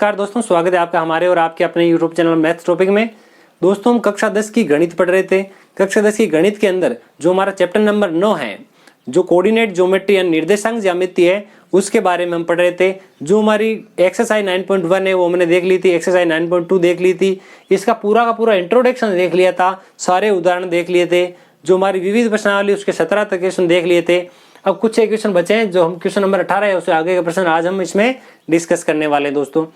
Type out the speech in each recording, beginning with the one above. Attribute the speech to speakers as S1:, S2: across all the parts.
S1: नमस्कार दोस्तों, स्वागत है आपका हमारे और आपके अपने यूट्यूब चैनल मैथ्स टॉपिक में। दोस्तों हम कक्षा 10 की गणित पढ़ रहे थे। कक्षा 10 की गणित के अंदर जो हमारा चैप्टर नंबर 9 है, जो कोऑर्डिनेट ज्योमेट्री या निर्देशांक ज्यामिति है, उसके बारे में हम पढ़ रहे थे। जो हमारी एक्सरसाइज 9.1 है वो हमने देख ली थी, एक्सरसाइज 9.2 देख ली थी, इसका पूरा का पूरा इंट्रोडक्शन देख लिया था, सारे उदाहरण देख लिए थे। जो हमारी विविध प्रश्नावली उसके 17 तक क्वेश्चन देख लिए थे। अब कुछ एक क्वेश्चन बचे हैं, जो हम क्वेश्चन नंबर 18 है उससे आगे का प्रश्न आज हम इसमें डिस्कस करने वाले हैं। दोस्तों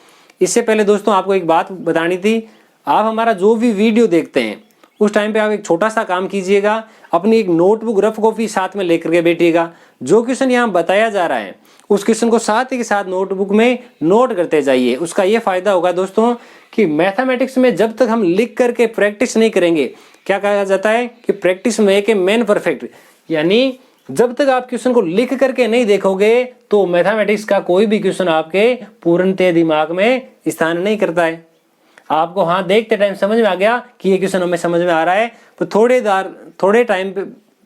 S1: इससे पहले दोस्तों आपको एक बात बतानी थी, आप हमारा जो भी वीडियो देखते हैं उस टाइम पे आप एक छोटा सा काम कीजिएगा, अपनी एक नोटबुक रफ कॉपी साथ में लेकर के बैठिएगा। जो क्वेश्चन यहाँ बताया जा रहा है उस क्वेश्चन को साथ ही के साथ नोटबुक में नोट करते जाइए। उसका ये फायदा होगा दोस्तों कि मैथमेटिक्स में जब तक हम लिख करके प्रैक्टिस नहीं करेंगे, क्या कहा जाता है कि practice make a man perfect, यानी जब तक आप क्वेश्चन को लिख करके नहीं देखोगे तो मैथमेटिक्स का कोई भी क्वेश्चन आपके पूर्णतः दिमाग में स्थान नहीं करता है। आपको हाँ देखते टाइम समझ में आ गया कि ये क्वेश्चन हमें समझ में आ रहा है, तो थोड़े टाइम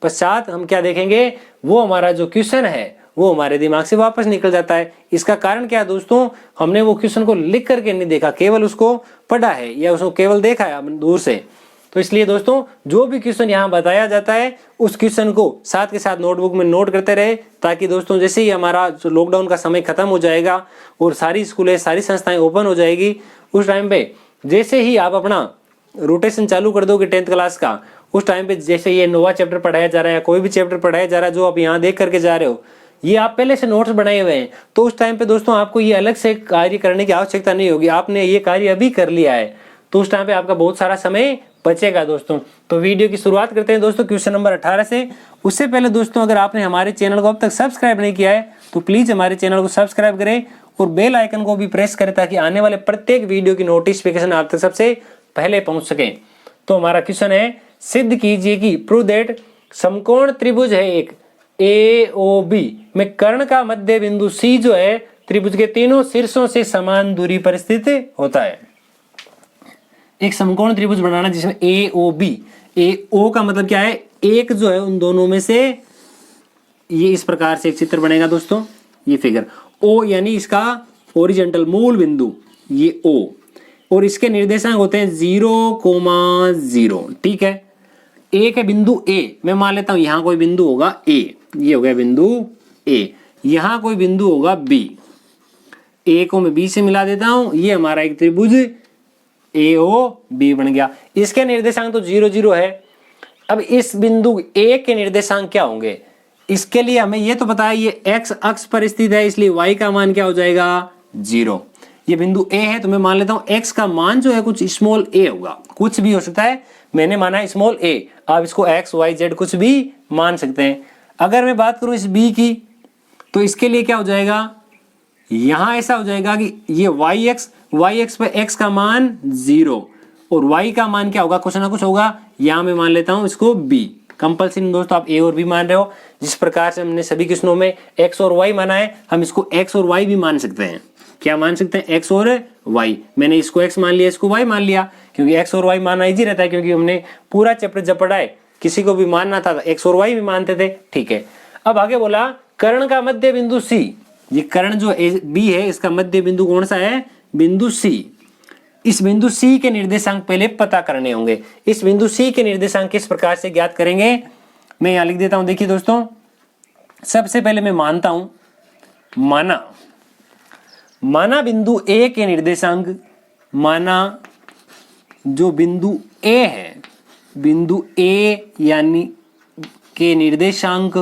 S1: पश्चात हम क्या देखेंगे, वो हमारा जो क्वेश्चन है वो हमारे दिमाग से वापस निकल जाता है। इसका कारण क्या है दोस्तों, हमने वो क्वेश्चन को लिख करके नहीं देखा, केवल उसको पढ़ा है या उसको केवल देखा है दूर से। तो इसलिए दोस्तों जो भी क्वेश्चन यहाँ बताया जाता है उस क्वेश्चन को साथ के साथ नोटबुक में नोट करते रहे, ताकि दोस्तों जैसे ही हमारा जो लॉकडाउन का समय खत्म हो जाएगा और सारी स्कूलें सारी संस्थाएं ओपन हो जाएगी, उस टाइम पे जैसे ही आप अपना रोटेशन चालू कर दोगे 10th क्लास का, उस टाइम पे जैसे ये नोवा चैप्टर पढ़ाया जा रहा है, कोई भी चैप्टर पढ़ाया जा रहा है जो आप यहाँ देख करके जा रहे हो, ये आप पहले से नोट्स बनाए हुए हैं, तो उस टाइम पे दोस्तों आपको ये अलग से कार्य करने की आवश्यकता नहीं होगी। आपने ये कार्य अभी कर लिया है तो उस टाइम पे आपका बहुत सारा समय बचेगा दोस्तों। तो वीडियो की शुरुआत करते हैं दोस्तों क्वेश्चन नंबर 18 से। उससे पहले दोस्तों अगर आपने हमारे चैनल को अब तक सब्सक्राइब नहीं किया है तो प्लीज हमारे चैनल को सब्सक्राइब करें और बेल आइकन को भी प्रेस करें, ताकि आने वाले प्रत्येक वीडियो की नोटिफिकेशन आप तक सबसे पहले पहुंच सके। तो हमारा क्वेश्चन है, सिद्ध कीजिए कि प्रूव दैट समकोण त्रिभुज है एक AOB में कर्ण का मध्य बिंदु C जो है त्रिभुज के तीनों शीर्षों से समान दूरी पर स्थित होता है। एक समकोण त्रिभुज बनाना जिसमें AOB, AO का मतलब क्या है, एक जो है उन दोनों में से, ये इस प्रकार से एक चित्र बनेगा दोस्तों। ये फिगर O यानी इसका ओरिजेंटल मूल बिंदु, ये O, और इसके निर्देशांक होते हैं 0,0। ठीक है, एक है बिंदु A, मैं मान लेता हूं यहां कोई बिंदु होगा A, ये हो गया बिंदु A, यहां कोई बिंदु होगा B, A को मैं B से मिला देता हूं, ये हमारा एक त्रिभुज AOB बन गया। इसके निर्देशांक तो 0, 0 है। अब इस बिंदु A के निर्देशांक क्या होंगे, इसके लिए हमें ये तो पता है ये x अक्ष पर स्थित है, इसलिए y का मान क्या हो जाएगा 0। ये बिंदु A है तो मैं मान लेता हूं x का मान जो है कुछ स्मॉल a होगा, कुछ भी हो सकता है, मैंने माना है स्मॉल a, आप इसको x y z कुछ भी मान सकते हैं। अगर मैं बात करूं इस b की, तो इसके लिए क्या हो जाएगा, यहां ऐसा हो जाएगा कि ये y x पे x का मान 0 और y का मान क्या होगा, कुछ ना कुछ होगा। यहां मैं मान लेता हूं इसको b। कंपल्सरी दोस्तों आप a और b मान रहे हो, जिस प्रकार से हमने सभी क्वेश्चनों में x और y माना है, हम इसको x और y भी मान सकते हैं। क्या मान सकते हैं, x और y। मैंने इसको x मान लिया, इसको y मान लिया, क्योंकि x और y मानना इजी रहता है, क्योंकि हमने पूरा चैप्टर जब पढ़ा है किसी को भी मानना था x और y भी मानते थे। ठीक है, अब आगे बोला कर्ण का मध्य बिंदु C, ये कर्ण जो B है इसका मध्य बिंदु कौन सा है, बिंदु C। इस बिंदु C के निर्देशांक पहले पता करने होंगे। इस बिंदु C के निर्देशांक किस प्रकार से ज्ञात करेंगे, मैं यहां लिख देता हूं। देखिए दोस्तों, सबसे पहले मैं मानता हूं, माना बिंदु A के निर्देशांक, माना जो बिंदु A है, बिंदु A यानी के निर्देशांक,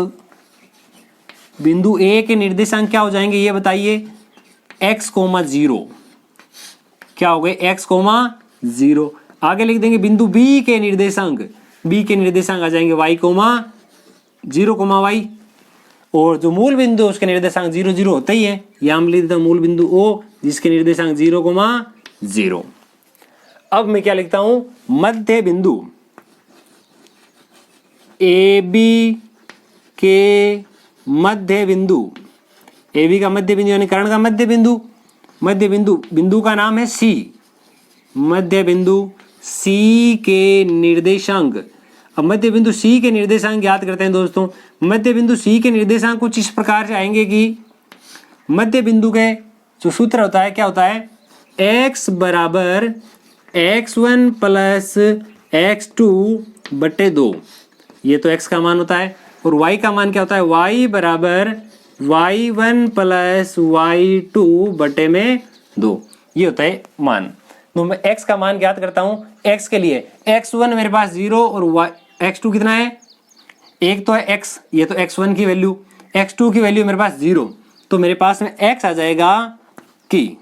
S1: बिंदु A के निर्देशांक क्या हो जाएंगे ये बताइए, x, 0। क्या हो गए, x, 0। आगे लिख देंगे बिंदु B के निर्देशांक, B के निर्देशांक आ जाएंगे y, 0, y, और जो मूल बिंदु उसके निर्देशांक 0, 0 होते ही है। यहां लिख देता हूं मूल बिंदु O जिसके निर्देशांक 0, 0। अब मैं क्या लिखता हूं, मध्य बिंदु AB के मध्य बिंदु, AB का मध्य बिंदु यानी कर्ण का मध्य बिंदु, बिंदु का नाम है C, मध्य बिंदु C के निर्देशांक। अब मध्य बिंदु C के निर्देशांक ज्ञात करते हैं दोस्तों। मध्य बिंदु C के निर्देशांक कुछ इस प्रकार से आएंगे कि मध्य बिंदु के जो सूत्र होता है क्या होता है, x बराबर x1 प्लस x2 बटे 2, ये तो x का मान होता है। और y का मान क्या होता है, y बराबर y1 प्लस y2 बटे में 2, ये होता है मान। तो मैं x का मान ज्ञात करता हूँ। x के लिए x1 मेरे पास 0 और x2 कितना है, एक तो है x, ये तो x1 की वैल्यू, x2 की वैल्यू मेरे पास 0, तो मेरे पास में x आ जाएगा कि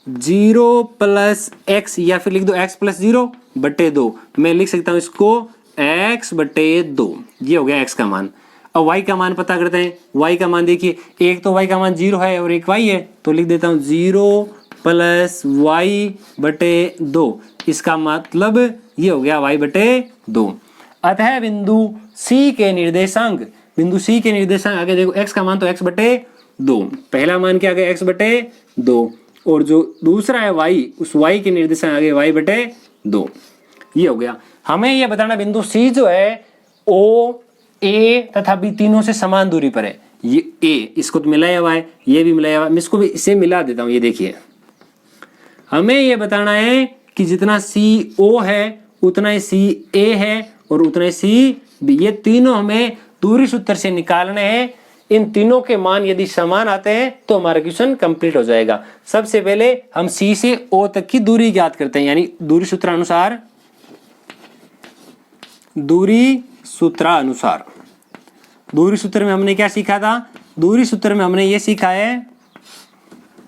S1: 0 प्लस x, या फिर लिख दो x प्लस 0 बटे 2। मैं लिख सकता हूँ इसको x बटे 2, ये हो गया x का मान। अब y का मान पता करते हैं। y का मान देखिए, एक तो y का मान 0 है और एक y है, तो लिख देता हूँ 0 प्लस y बटे 2, इसका मतलब ये हो गया y बटे 2। अतः बिंदु C के निर्देशांक, बिंदु C के निर्देशांक आगे देखो, x का मान तो x बटे 2, पहला मान क्या आ गया x बटे 2, और जो दूसरा है y, उस y के निर्देशांक आगे y बटे 2, ये हो गया। हमें ये बताना बिंदु C जो है O, A तथा B तीनों से समान दूरी पर है। ये A, इसको तो मिलाया हुआ है, ये भी मिलाया हुआ है, मैं इसको भी इसे मिला देता हूँ। ये देखिए, हमें ये बताना है कि जितना CO है उतना ही CA है और उतना ही CB, ये तीनों हमें दूरी सूत्र से निकालने हैं। इन तीनों के मान यदि समान आते हैं तो हमारा क्वेश्चन कंप्लीट हो जाएगा। सबसे पहले हम C से O तक की दूरी ज्ञात करते हैं, यानी दूरी सूत्रानुसार, दूरी सूत्रानुसार। दूरी सूत्र में हमने क्या सीखा था, दूरी सूत्र में हमने ये सीखा है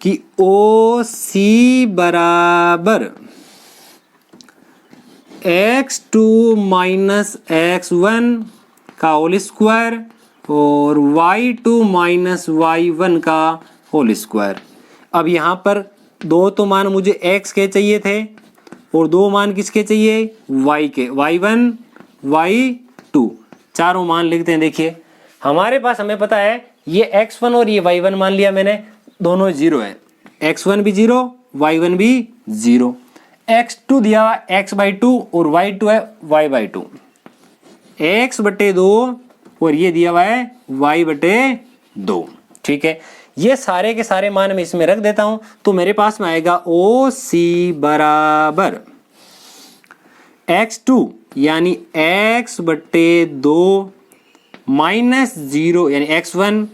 S1: कि OC बराबर x2 माइनस x1 का होल स्क्वायर और y2 माइनस y1 का होल स्क्वायर। अब यहाँ पर दो तो मान मुझे x के चाहिए थे और दो मान किसके चाहिए, y के, y1 y2, चारों मान लिखते हैं। देखिए हमारे पास, हमें पता है ये x1 और ये y1 मान लिया मैंने, दोनों 0 है, x1 भी 0 y1 भी 0, x2 दिया हुआ x/2 और y2 है y/2, x बटे 2 और ये दिया हुआ है y बटे 2। ठीक है, ये सारे के सारे मान मैं इसमें रख देता हूं, तो मेरे पास में आएगा OC बराबर x2 यानी x बटे 2 माइनस 0 यानी x1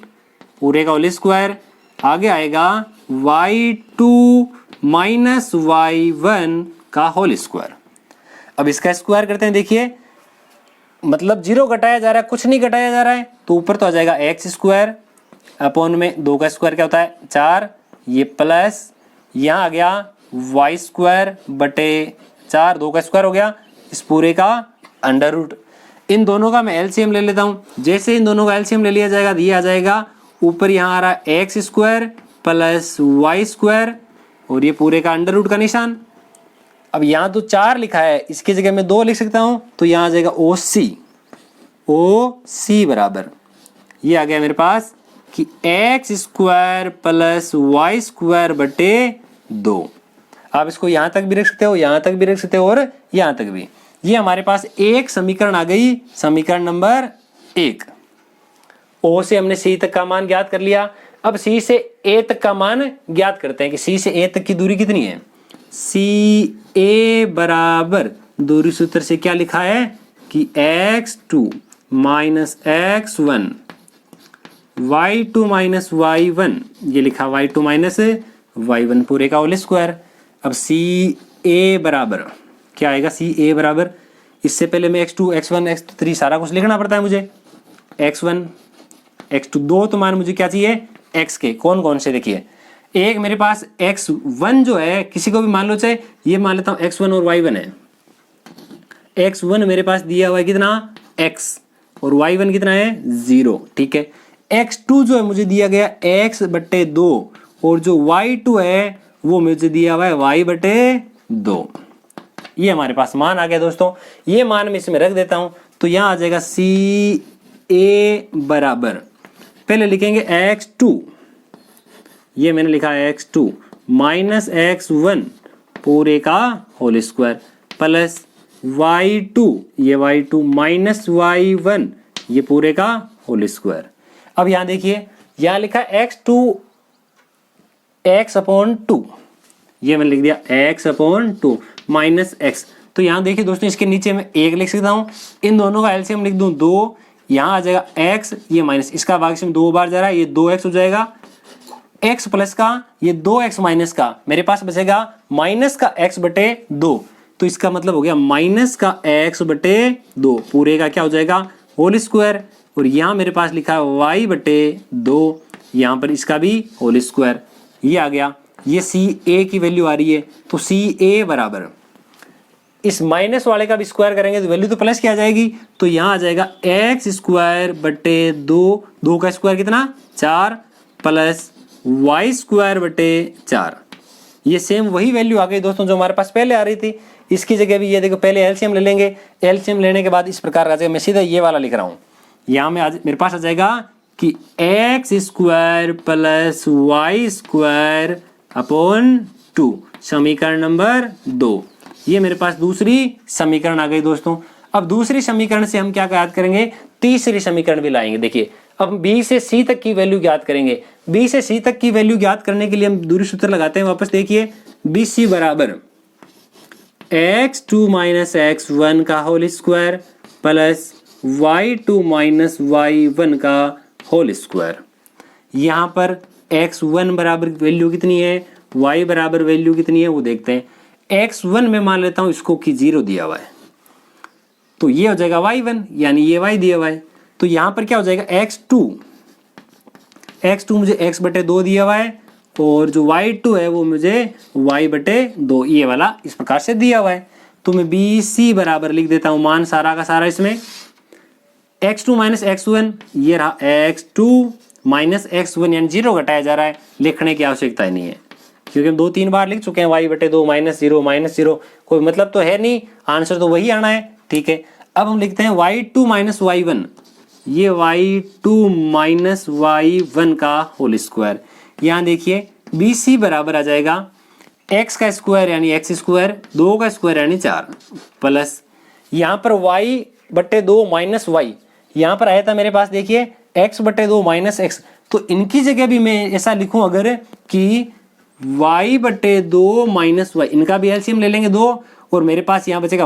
S1: पूरे का होल स्क्वायर, आगे आएगा y2 माइनस y1 का होल स्क्वायर। अब इसका स्क्वायर करते हैं। देखिए मतलब 0 घटाया जा रहा है, कुछ नहीं घटाया जा रहा है, तो ऊपर तो आ जाएगा x स्क्वायर अपॉन में 2 का स्क्वायर क्या होता है 4, ये प्लस यहाँ आ गया y स्क्वायर बटे 4, 2 का स्क्वायर हो गया, इस पूरे का अंडर रूट। इन दोनों का मैं एलसीएम ले लेता हूँ। जैसे इन दोनों का एलसीएम ले लिया जाएगा, ये आ जाएगा ऊपर, यहाँ आ रहा है x square plus y square और ये पूरे का अंडर रूट का निशान। अब यहाँ तो 4 लिखा है, इसकी जगह मैं 2 लिख सकता हूँ, तो यहाँ आ जाएगा OC बराबर, ये आ गया मेरे पास कि x square plus y square बटे 2। आप इसको यहाँ तक भी रख सकते हो, यहाँ तक भी रख सकते हो और यहाँ तक भी। ये हमारे पास एक समीकरण आ गई, समीकरण नंबर 1। O से हमने C तक का मान ज्ञात कर लिया। अब C से A तक का मान ज्ञात करते हैं कि C से A तक की दूरी कितनी है। CA बराबर दूरी सूत्र से क्या लिखा है कि x2 minus x1 y2 minus y1, ये लिखा y2 माइनस y1 पूरे का होल स्क्वायर। अब CA बराबर क्या आएगा, CA बराबर, इससे पहले मैं x2 x1 x3 सारा कुछ लिखना पड़ता है मुझे। x1 x2 दो तो मान मुझे क्या चाहिए x के, कौन कौन से, देखिए एक मेरे पास x1 जो है, किसी को भी मान लो, चाहे ये मान लेता हूँ x1 और y1 है। x1 मेरे पास दिया हुआ है कितना x और y1 कितना है 0। ठीक है, x2 जो है मुझे दिया गया x बटे 2 और जो y2 है वो मुझे दिया हुआ है y बटे 2। ये हमारे पास मान आ गया दोस्तों। ये मान मैं इसमें रख देता हूं, तो यहां आ जाएगा CA बराबर, पहले लिखेंगे x2, ये मैंने लिखा है x2 माइनस x1 पूरे का होल स्क्वायर प्लस y2, ये y2 माइनस y1 ये पूरे का होल स्क्वायर। अब यहां देखिए, यहां लिखा x2 x/2, ये मैंने लिख दिया x अपॉन 2 माइनस एक्स। तो यहाँ देखिए दोस्तों इसके नीचे मैं 1 लिख सकता हूँ, इन दोनों का एलसीएम लिख दूँ 2, यहाँ आ जाएगा x, ये माइनस, इसका भागशिम 2 बार जा रहा है, ये 2x हो जाएगा, x प्लस का ये 2x माइनस का, मेरे पास बचेगा माइनस का x बटे 2, तो इसका मतलब हो गया माइनस का x बटे 2 पूरे का क्या हो जाएगा होल स्क्वायर, और यहाँ मेरे पास लिखा है y बटे 2, यहाँ पर इसका भी होल स्क्वायर, ये आ गया। ये सी ए की वैल्यू आ रही है, तो सी ए बराबर इस माइनस वाले का भी स्क्वायर करेंगे तो वैल्यू तो प्लस की आ जाएगी, तो यहाँ आ जाएगा एक्स स्क्वायर बटे 2 का स्क्वायर कितना 4 प्लस वाई स्क्वायर बटे 4। ये सेम वही वैल्यू आ गई दोस्तों जो हमारे पास पहले आ रही थी, इसकी जगह भी ये देखो पहले एलसीएम ले लेंगे, एलसीएम लेने के बाद इस प्रकार आ जाएगा, मैं सीधा ये वाला लिख रहा हूँ, यहाँ में आज मेरे पास आ जाएगा कि X square plus Y square upon 2 समीकरण नंबर 2। ये मेरे पास दूसरी समीकरण आ गई दोस्तों। अब दूसरी समीकरण से हम क्या याद करेंगे, तीसरी समीकरण भी लाएंगे। देखिए अब b से c तक की वैल्यू ज्ञात करेंगे, b से c तक की वैल्यू ज्ञात करने के लिए हम दूरी सूत्र लगाते हैं। वापस देखिए bc बराबर x2 माइनस x1 का whole square plus y2 minus y1 का होल स्क्वायर। यहाँ पर x1 बराबर वैल्यू कितनी है, y बराबर वैल्यू कितनी है वो देखते हैं। x1 में मान लेता हूँ इसको कि 0 दिया हुआ है, तो ये हो जाएगा y1 यानी ये y दिया हुआ है, तो यहाँ पर क्या हो जाएगा x2 मुझे x बटे 2 दिया हुआ है, और जो y2 है वो मुझे y बटे 2 ये वाला इस प्रकार से दिया हुआ है। तो मैं BC बराबर लिख देता हूँ मान सारा का सारा इसमें x2 माइनस x1, ये रहा x2 माइनस x1 यानी 0 घटाया जा रहा है, लिखने की आवश्यकता ही नहीं है क्योंकि हम 2-3 बार लिख चुके हैं y बटे 2 माइनस 0, कोई मतलब तो है नहीं, आंसर तो वही आना है। ठीक है, अब हम लिखते हैं y2 माइनस y1, ये y2 माइनस y1 का होल स्क्वायर। यहाँ देखिए BC बराबर आ जाएगा x का स्क्वायर यानी x स्क्वायर, 2 का स्क्वायर यानी 4 प्लस यहाँ पर y बटे 2 माइनस y, यहाँ पर आया था मेरे पास देखिए x बटे 2 माइनस x, तो इनकी जगह भी मैं ऐसा लिखूं अगर कि y बटे 2 माइनस y, इनका भी एलसीएम ले लेंगे 2, और मेरे पास यहाँ बचेगा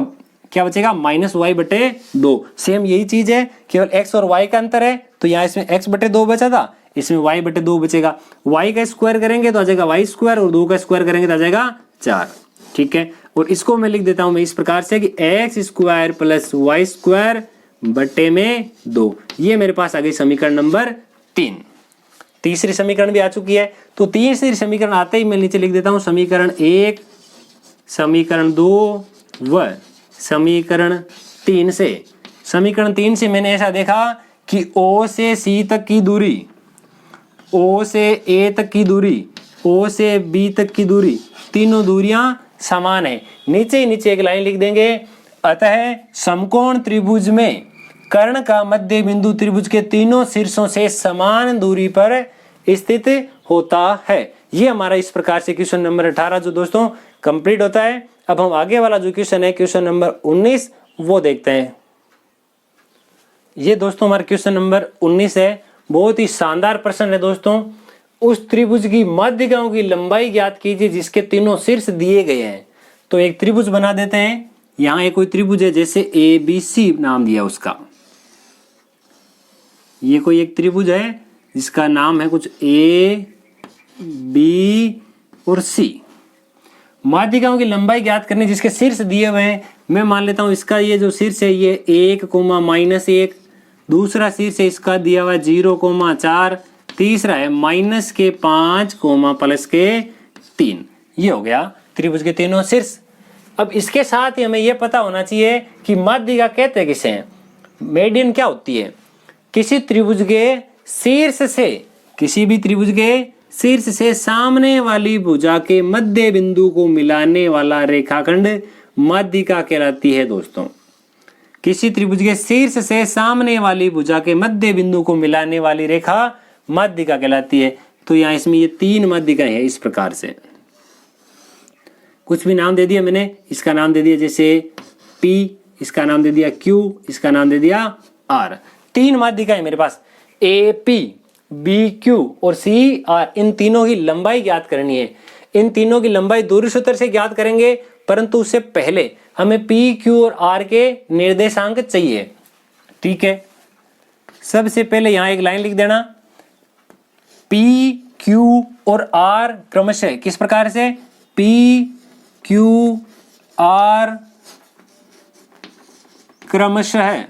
S1: क्या बचेगा माइनस y बटे 2। सेम यही चीज है, केवल x और y का अंतर है, तो यहाँ इसमें x बटे 2 बचा था, इसमें y बटे 2 बचेगा। y का स्क्वायर करेंगे तो आ जाएगा y स्क्वायर, और 2 का स्क्वायर करेंगे तो आ जाएगा 4। ठीक है, और इसको मैं लिख देता हूं मैं इस प्रकार से कि x square plus Y square बटे में 2। ये मेरे पास आ गई समीकरण नंबर 3। तीसरी समीकरण भी आ चुकी है, तो तीसरी समीकरण आते ही मैं नीचे लिख देता हूं समीकरण 1, समीकरण 2 व समीकरण 3 से। समीकरण 3 से मैंने ऐसा देखा कि O से C तक की दूरी, O से A तक की दूरी, O से B तक की दूरी, तीनों दूरियां समान है। नीचे ही नीचे एक लाइन लिख देंगे, अतः समकोण त्रिभुज में कर्ण का मध्य बिंदु त्रिभुज के तीनों शीर्षों से समान दूरी पर स्थित होता है। ये हमारा इस प्रकार से क्वेश्चन नंबर 18 जो दोस्तों कंप्लीट होता है। अब हम आगे वाला जो क्वेश्चन है क्वेश्चन नंबर 19 वो देखते हैं। ये दोस्तों हमारा क्वेश्चन नंबर 19 है, बहुत ही शानदार प्रश्न है दोस्तों। उस त्रिभुज की मध्यगाओं की लंबाई ज्ञात कीजिए जिसके तीनों शीर्ष दिए गए हैं। तो एक त्रिभुज बना देते हैं, यहाँ एक कोई त्रिभुज है जैसे ABC नाम दिया उसका, ये कोई एक त्रिभुज है जिसका नाम है कुछ A, B और C। माध्यिकाओं की लंबाई ज्ञात करनी जिसके शीर्ष दिए हुए हैं। मैं मान लेता हूं इसका ये जो शीर्ष है ये 1,-1, दूसरा शीर्ष है इसका दिया हुआ 0,4, तीसरा है -5, +3। ये हो गया त्रिभुज के तीनों शीर्ष। अब इसके साथ ही हमें यह पता होना चाहिए कि माध्यिका कहते किसे हैं। मेडियन क्या होती है, किसी त्रिभुज के शीर्ष से, किसी भी त्रिभुज के शीर्ष से सामने वाली भुजा के मध्य बिंदु को मिलाने वाला रेखाखंड माध्यिका कहलाती है दोस्तों। किसी त्रिभुज के शीर्ष से सामने वाली भुजा के मध्य बिंदु को मिलाने वाली रेखा माध्यिका कहलाती है। तो यहाँ इसमें ये 3 माध्यिकाएं हैं इस प्रकार से, कुछ भी नाम दे दिया मैंने, इसका नाम दे दिया जैसे P, इसका नाम दे दिया Q, इसका नाम दे दिया R। 3 माध्यिकाएं मेरे पास AP, BQ और CR, इन तीनों की लंबाई ज्ञात करनी है। इन तीनों की लंबाई दूरी सूत्र से ज्ञात करेंगे, परंतु उससे पहले हमें पी, क्यू और आर के निर्देशांक चाहिए। ठीक है, सबसे पहले यहां एक लाइन लिख देना, पी, क्यू और आर क्रमशः किस प्रकार से, पी, क्यू, आर क्रमशः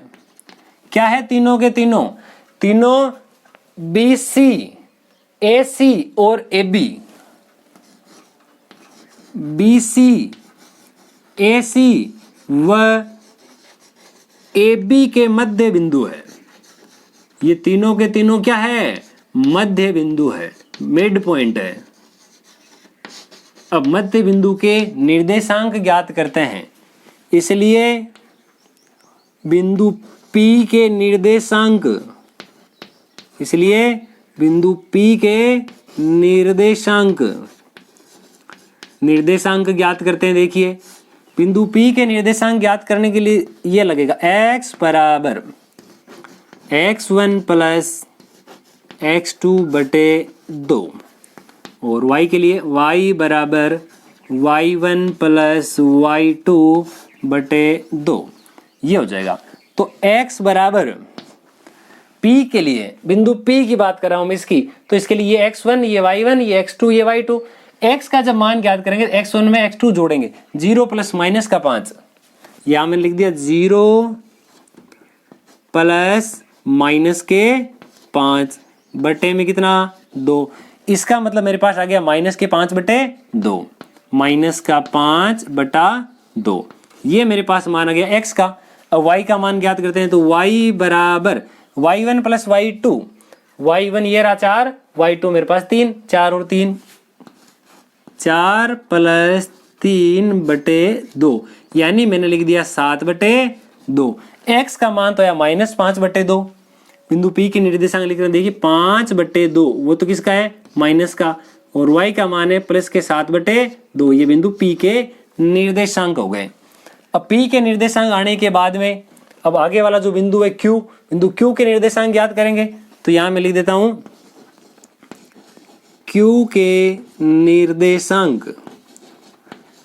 S1: क्या है, तीनों के तीनों बी सी, ए सी और ए बी, बी सी, ए सी व ए बी के मध्य बिंदु है। ये तीनों के तीनों क्या है, मध्य बिंदु है, मिड पॉइंट है। अब मध्य बिंदु के निर्देशांक ज्ञात करते हैं, इसलिए बिंदु P के निर्देशांक, इसलिए बिंदु P के निर्देशांक ज्ञात करते हैं। देखिए बिंदु P के निर्देशांक ज्ञात करने के लिए ये लगेगा x बराबर x1 प्लस x2 बटे 2 और y के लिए y बराबर y1 प्लस y2 बटे 2, ये हो जाएगा। तो x बराबर P के लिए, बिंदु P की बात कर रहा हूं मैं इसकी, तो इसके लिए ये x1, ये y1, ये x2, ये y2। x का जब मान ज्ञात करेंगे x1 में x2 जोड़ेंगे, 0 प्लस माइनस का 5, यहां मैंने लिख दिया 0 प्लस माइनस के 5 बटे में कितना 2, इसका मतलब मेरे पास आ गया माइनस के 5 बटे 2, माइनस का 5 बटा 2, ये मेरे पास मान आ गया x का। अब y का मान ज्ञात करते हैं, तो y बराबर y1 प्लस y2, y1 ये रहा 4, y2 मेरे पास 3, 4 और 3, 4 प्लस 3 बटे 2, यानी मैंने लिख दिया 7 बटे 2। x का मान तो है माइनस 5 बटे 2, बिंदु P के निर्देशांक लिख रहे हैं, देखिए 5 बटे 2 वो तो किसका है, माइनस का, और y का मान है प्लस के 7 बटे 2, ये बिंदु P के निर्देशांक हो गए। अब P के निर्देशांक आने के बाद में अब आगे वाला जो बिंदु है Q, बिंदु Q के निर्देशांक ज्ञात करेंगे। तो यहां मैं लिख देता हूं Q के निर्देशांक,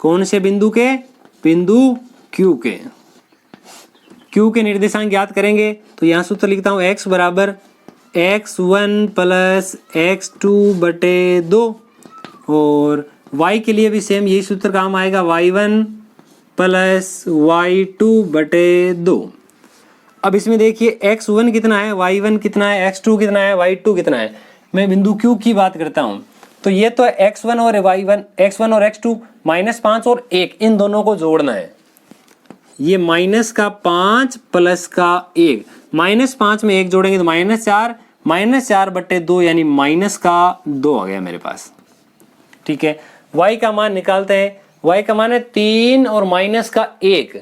S1: कौन से बिंदु के, बिंदु Q के, Q के निर्देशांक ज्ञात करेंगे। तो यहां सूत्र लिखता हूं x बराबर x1 प्लस x2 बटे 2 और y के लिए भी सेम यही सूत्र काम आएगा, y1 प्लस y2 बटे 2। अब इसमें देखिए x1 कितना है, y1 कितना है, x2 कितना है, y2 कितना है। मैं बिंदु Q की बात करता हूं, तो ये तो x1 और y1, x1 और x2, -5 और 1 इन दोनों को जोड़ना है। ये माइनस का 5 प्लस का 1, -5 में 1 जोड़ेंगे तो -4, -4 बटे 2 यानी माइनस का 2 आ गया मेरे पास। ठीक है, y का मान निकालते हैं, y का मान है 3 और माइनस का 1,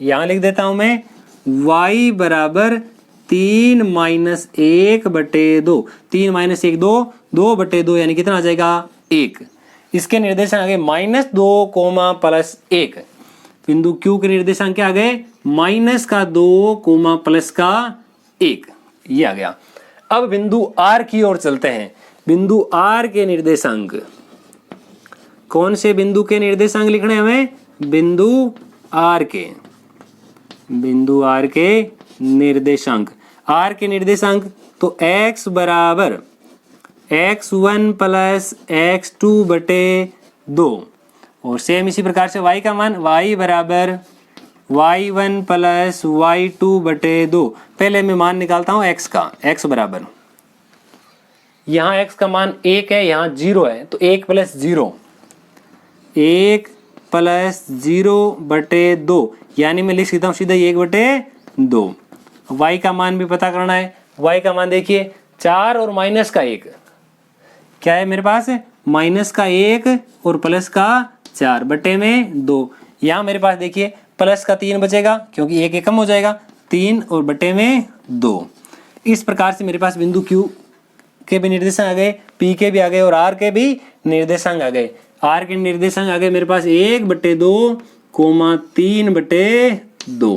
S1: यहां लिख देता हूं मैं y बराबर 3 माइनस 1 बटे 2, 3 माइनस 1 2, 2 बटे 2 यानी कितना आ जाएगा 1। इसके निर्देशांक आ गए -2 प्लस 1, बिंदु Q के निर्देशांक क्या आ गए, -2 प्लस का 1, ये आ गया। अब बिंदु R की ओर चलते हैं। बिंदु R के निर्देशांक, कौन से बिंदु के निर्देशांक लिखने हमें, बिंदु R के, बिंदु R के निर्देशांक, R के निर्देशांक तो x बराबर x1 प्लस x2 बटे 2 और सेम इसी प्रकार से y का मान y बराबर y1 प्लस y2 बटे 2। पहले मैं मान निकालता हूं x का, x बराबर यहाँ x का मान 1 है, यहाँ 0 है, तो 1 प्लस 0, 1 प्लस 0 बटे 2 यानी मैं लिख सकता हूँ सीधा 1 बटे 2। y का मान भी पता करना है, y का मान देखिए 4 और माइनस का 1, क्या है मेरे पास, माइनस का 1 और प्लस का 4 बटे में 2। यहाँ मेरे पास देखिए प्लस का 3 बचेगा क्योंकि 1 कम हो जाएगा, 3 और बटे में 2। इस प्रकार से मेरे पास बिंदु Q के भी निर्देशांक आ गए, P के भी आ गए और R के भी निर्देशांक आ गए। R के निर्देशांक आ गए मेरे पास 1 बटे 2, 3 बटे 2।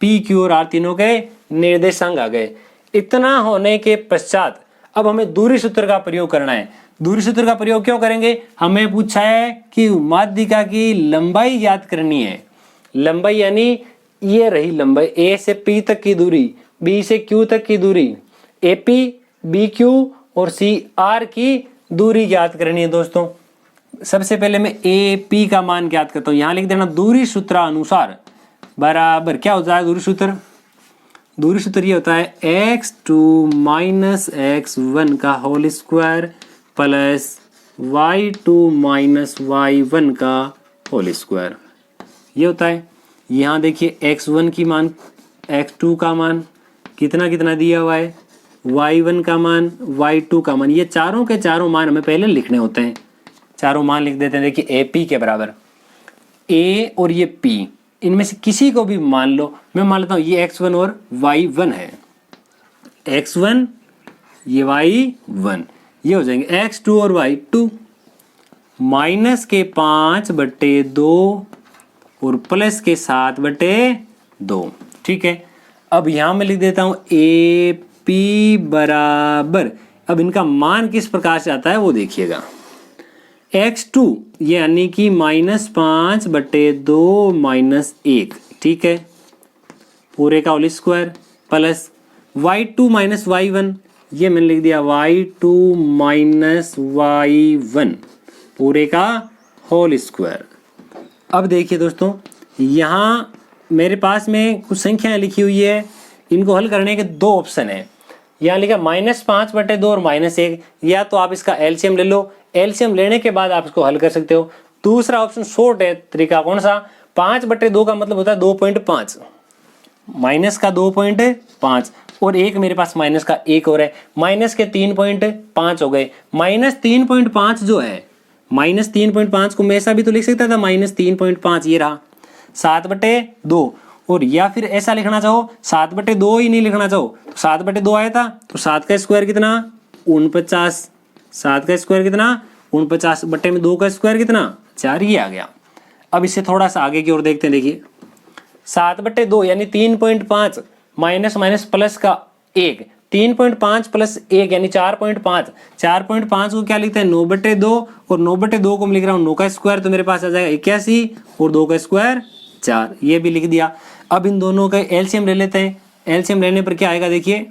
S1: P, Q और R तीनों के निर्देशांक आ गए। इतना होने के पश्चात अब हमें दूरी सूत्र का प्रयोग करना है। दूरी सूत्र का प्रयोग क्यों करेंगे? हमें पूछा है कि माध्यिका की लंबाई ज्ञात करनी है। लंबाई यानी ये रही लंबाई, ए से पी तक की दूरी, बी से क्यू तक की दूरी, एपी, बी क्यू और सी आर की दूरी ज्ञात करनी है दोस्तों। सबसे पहले मैं ए पी का मान ज्ञात करता हूं। यहां लिख देना दूरी सूत्रानुसार बराबर क्या होता है दूरी सूत्र? दूरी सूत्र ये होता है x2 माइनस x1 का whole square plus y2 minus y1 का होल स्क्वायर, ये होता है। यहाँ देखिए x1 की मान, x2 का मान कितना कितना दिया हुआ है, y1 का मान, y2 का मान, ये चारों के चारों मान हमें पहले लिखने होते हैं। चारों मान लिख देते हैं। देखिए ए पी के बराबर a और ये p, इनमें से किसी को भी मान लो। मैं मान लेता हूँ ये x1 और y1 है, x1 ये y1, ये हो जाएंगे x2 और y2 माइनस के 5/2 और प्लस के 7/2। ठीक है, अब यहां मैं लिख देता हूं ए पी बराबर, अब इनका मान किस प्रकार से आता है वो देखिएगा। x2 यानी कि -5/2 - 1, ठीक है, पूरे का whole square plus y2 minus y1, ये मैंने लिख दिया y2 माइनस y1 पूरे का होल स्क्वायर। अब देखिए दोस्तों, यहाँ मेरे पास में कुछ संख्याएं लिखी हुई है, इनको हल करने के दो ऑप्शन है। यहाँ लिखा -5/2 और -1, या तो आप इसका एलसीएम ले लो, एलसीएम लेने के बाद आप इसको हल कर सकते हो। दूसरा ऑप्शन शॉर्ट है तरीका, कौन सा? 5/2 का मतलब होता है 2.5, माइनस का 2.5 और एक मेरे पास माइनस का एक और है, माइनस के 3.5 हो गए। -3.5 जो है, -3.5 को मैं ऐसा भी तो लिख सकता था, -3.5 ये रहा 7/2, और या फिर ऐसा लिखना चाहो 7/2 ही नहीं लिखना चाहो तो 7/2 आया था तो 7 का स्क्वायर कितना? 49, 7 का स्क्वायर कितना? 49 बट्टे में 2 का स्क्वायर कितना? 4, ये आ गया। अब इससे थोड़ा सा आगे की ओर देखते हैं। देखिए 7/2 यानी 3.5 माइनस माइनस प्लस का 1, 3.5 प्लस 1 यानी 4.5, 4.5 को क्या लिखते हैं? 9/2, और 9/2 को मैं लिख रहा हूँ 9 का स्क्वायर, तो मेरे पास आ जाएगा 81 और 2 का स्क्वायर 4, ये भी लिख दिया। अब इन दोनों का एलसीएम ले लेते हैं। एलसीएम लेने पर क्या आएगा? देखिए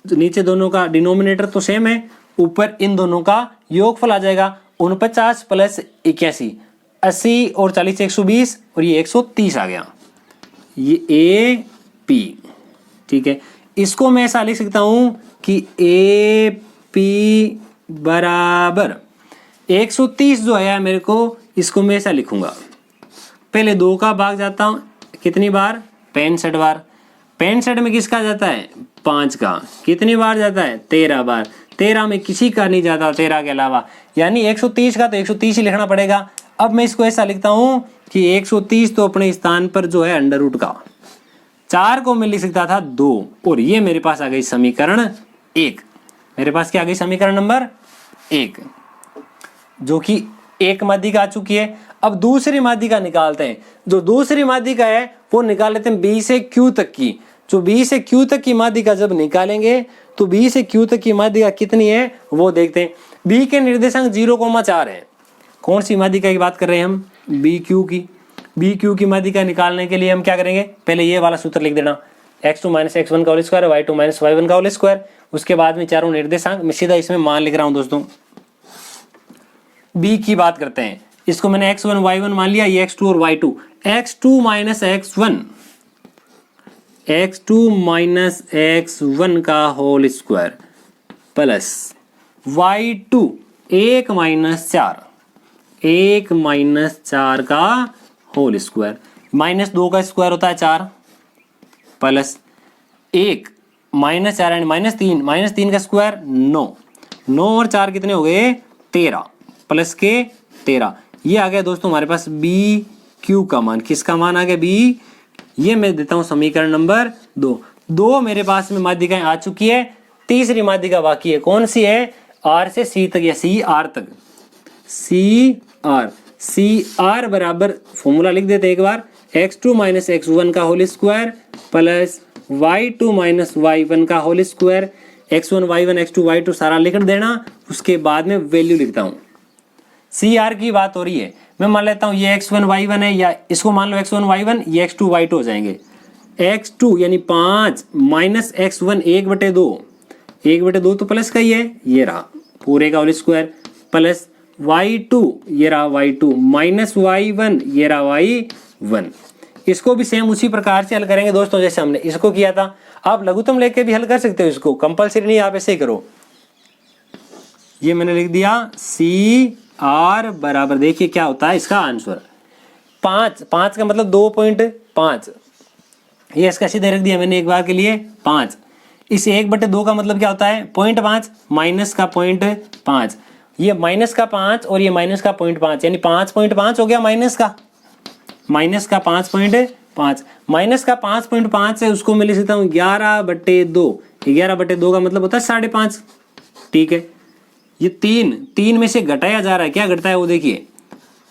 S1: तो नीचे दोनों का डिनोमिनेटर तो सेम है, ऊपर इन दोनों का योगफल आ जाएगा 49 प्लस 81, 80 और 40 120 और ये 130 आ गया, ये ए पी। ठीक है, इसको मैं ऐसा लिख सकता हूं कि ए पी बराबर 130 जो है मेरे को, इसको मैं ऐसा लिखूंगा। पहले 2 का भाग जाता हूं, कितनी बार? 65 बार। 65 में किसका जाता है? 5 का। कितनी बार जाता है? 13 बार। 13 में किसी का नहीं जाता 13 के अलावा, यानी 130 का तो 130 ही लिखना पड़ेगा। अब मैं इसको ऐसा लिखता हूं कि 130 तो अपने स्थान पर जो है अंडर रूट का, 4 को मैं लिख सकता था 2, और ये मेरे पास आ गई समीकरण 1। मेरे पास क्या आ गई? समीकरण नंबर 1, जो कि एक माध्यिका आ चुकी है। अब दूसरी माध्यिका निकालते हैं। जो दूसरी माध्यिका है वो निकाल लेते हैं बी से क्यू तक की। जो बी से क्यू तक की माध्यिका जब निकालेंगे तो बी से क्यू तक की माध्यिका कितनी है वो देखते हैं। बी के निर्देशांक 0,4 है। कौन सी माध्यिका की बात कर रहे हैं हम? बी क्यू की। बी क्यू की माध्यिका निकालने के लिए हम क्या करेंगे? पहले ये वाला सूत्र लिख देना, x2 माइनस x1 का whole square, y2 minus y1 का होल स्क्वायर। उसके बाद में चारों निर्देशांक, मैं सीधा इसमें मान लिख रहा हूं दोस्तों। बी की बात करते हैं, इसको मैंने x1 y1 मान लिया, ये x2 और y2। x2 minus x1, x2 minus x1 का whole square plus y2 1 minus 4, 1 minus 4 का होल स्क्वायर, -2 का स्क्वायर होता है 4 प्लस 1 माइनस 4 -3, -3 का स्क्वायर 9, 9 और 4 कितने हो गए? 13 प्लस के 13। ये आ गया दोस्तों हमारे पास बी क्यू का मान। किसका मान आ गया? बी। ये मैं देता हूं समीकरण नंबर 2। 2 मेरे पास में माध्यिकाएं आ चुकी है। तीसरी माध्यिका बाकी है, कौन सी है? आर से सी तक या सी आर तक। सी आर बराबर फॉर्मूला लिख देते हैं एक बार, x2 माइनस x1 का whole square plus y2 minus y1 का whole square, x1 y1 x2 y2 सारा लिख देना, उसके बाद में वैल्यू लिखता हूँ। CR की बात हो रही है, मैं मान लेता हूँ ये x1 y1 है, या इसको मान लो x1 y1, ये x2 y2 हो जाएंगे। x2 यानी 5 माइनस x1 1/2, 1/2 तो प्लस का ही है, ये रहा पूरे का होल स्क्वायर, प्लस y2 ये रहा y2 माइनस y1 ये रहा y1। इसको भी सेम उसी प्रकार से हल करेंगे दोस्तों जैसे हमने इसको किया था। आप लघुत्तम लेके भी हल कर सकते हो, इसको कंपलसरी नहीं, आप ऐसे ही करो। ये मैंने लिख दिया CR बराबर, देखिए क्या होता है इसका आंसर 5, 5 का मतलब 2.5, ये इसका सीधे रख दिया मैंने एक बार के लिए 5। इस 1/2 का मतलब क्या होता है 0.5 माइनस का 0.5, ये माइनस का 5 और ये माइनस का 0.5, यानी 5.5 हो गया माइनस का 5.5, माइनस का 5.5 है, उसको मैं लिख सकता हूँ 11/2, 11/2 का मतलब होता है 5.5। ठीक है, ये 3 में से घटाया जा रहा है, क्या घटता है वो देखिए,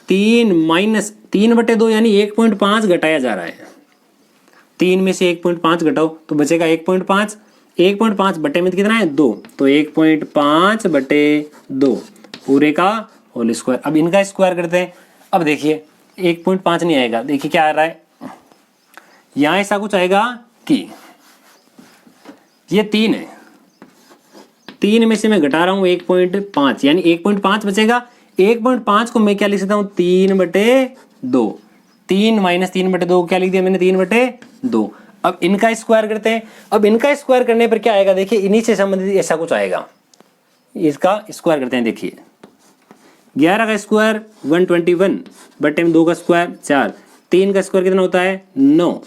S1: 3 माइनस 3/2 यानी 1.5 घटाया जा रहा है। 3 में से 1.5 घटाओ तो बचेगा 1.5, 1.5 बटे में कितना है 2, तो 1.5/2 पूरे का होल स्क्वायर। अब इनका स्क्वायर करते हैं। अब देखिए 1.5 नहीं आएगा, देखिए क्या आ रहा है, यहाँ ऐसा कुछ आएगा कि ये 3 है, 3 में से मैं घटा रहा हूँ 1.5, यानी 1.5 बचेगा। 1.5 को मैं क्या लिख सकता हूँ 3/2, 3 माइनस 3/2 क्या लिख दिया मैंने 3/2। अब इनका स्क्वायर करते हैं। अब इनका स्क्वायर करने पर क्या आएगा, देखिए इन्हीं से संबंधित ऐसा कुछ आएगा। इसका स्क्वायर करते हैं, देखिए 11 का स्क्वायर 121 बटे में 2 का स्क्वायर 4, 3 का स्क्वायर कितना होता है 9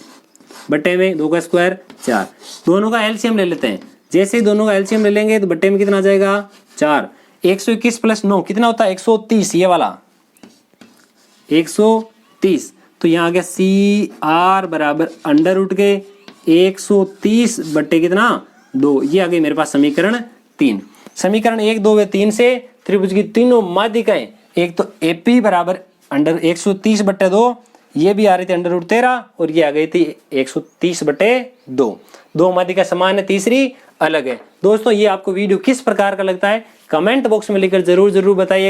S1: बटे में 2 का स्क्वायर 4। दोनों का एलसीएम ले लेते हैं। जैसे ही दोनों का एलसीएम ले लेंगे तो बटे में कितना आ जाएगा 4। 121 प्लस 9 कितना होता है 130, ये वाला 130। तो यहाँ आ गया CR बराबर अंडर रूट के 130 बटे कितना 2, ये आ गई मेरे पास समीकरण 3। समीकरण 1, 2 व 3 से त्रिभुज की तीनों माध्यिकाएं, एक तो AP बराबर अंडर 130/2, ये भी आ रही थी अंडर रूट 13, और ये आ गई थी 130/2। दो माध्यिका समान है, तीसरी अलग है। दोस्तों ये आपको वीडियो किस प्रकार का लगता है कमेंट बॉक्स में लिखकर जरूर बताइए।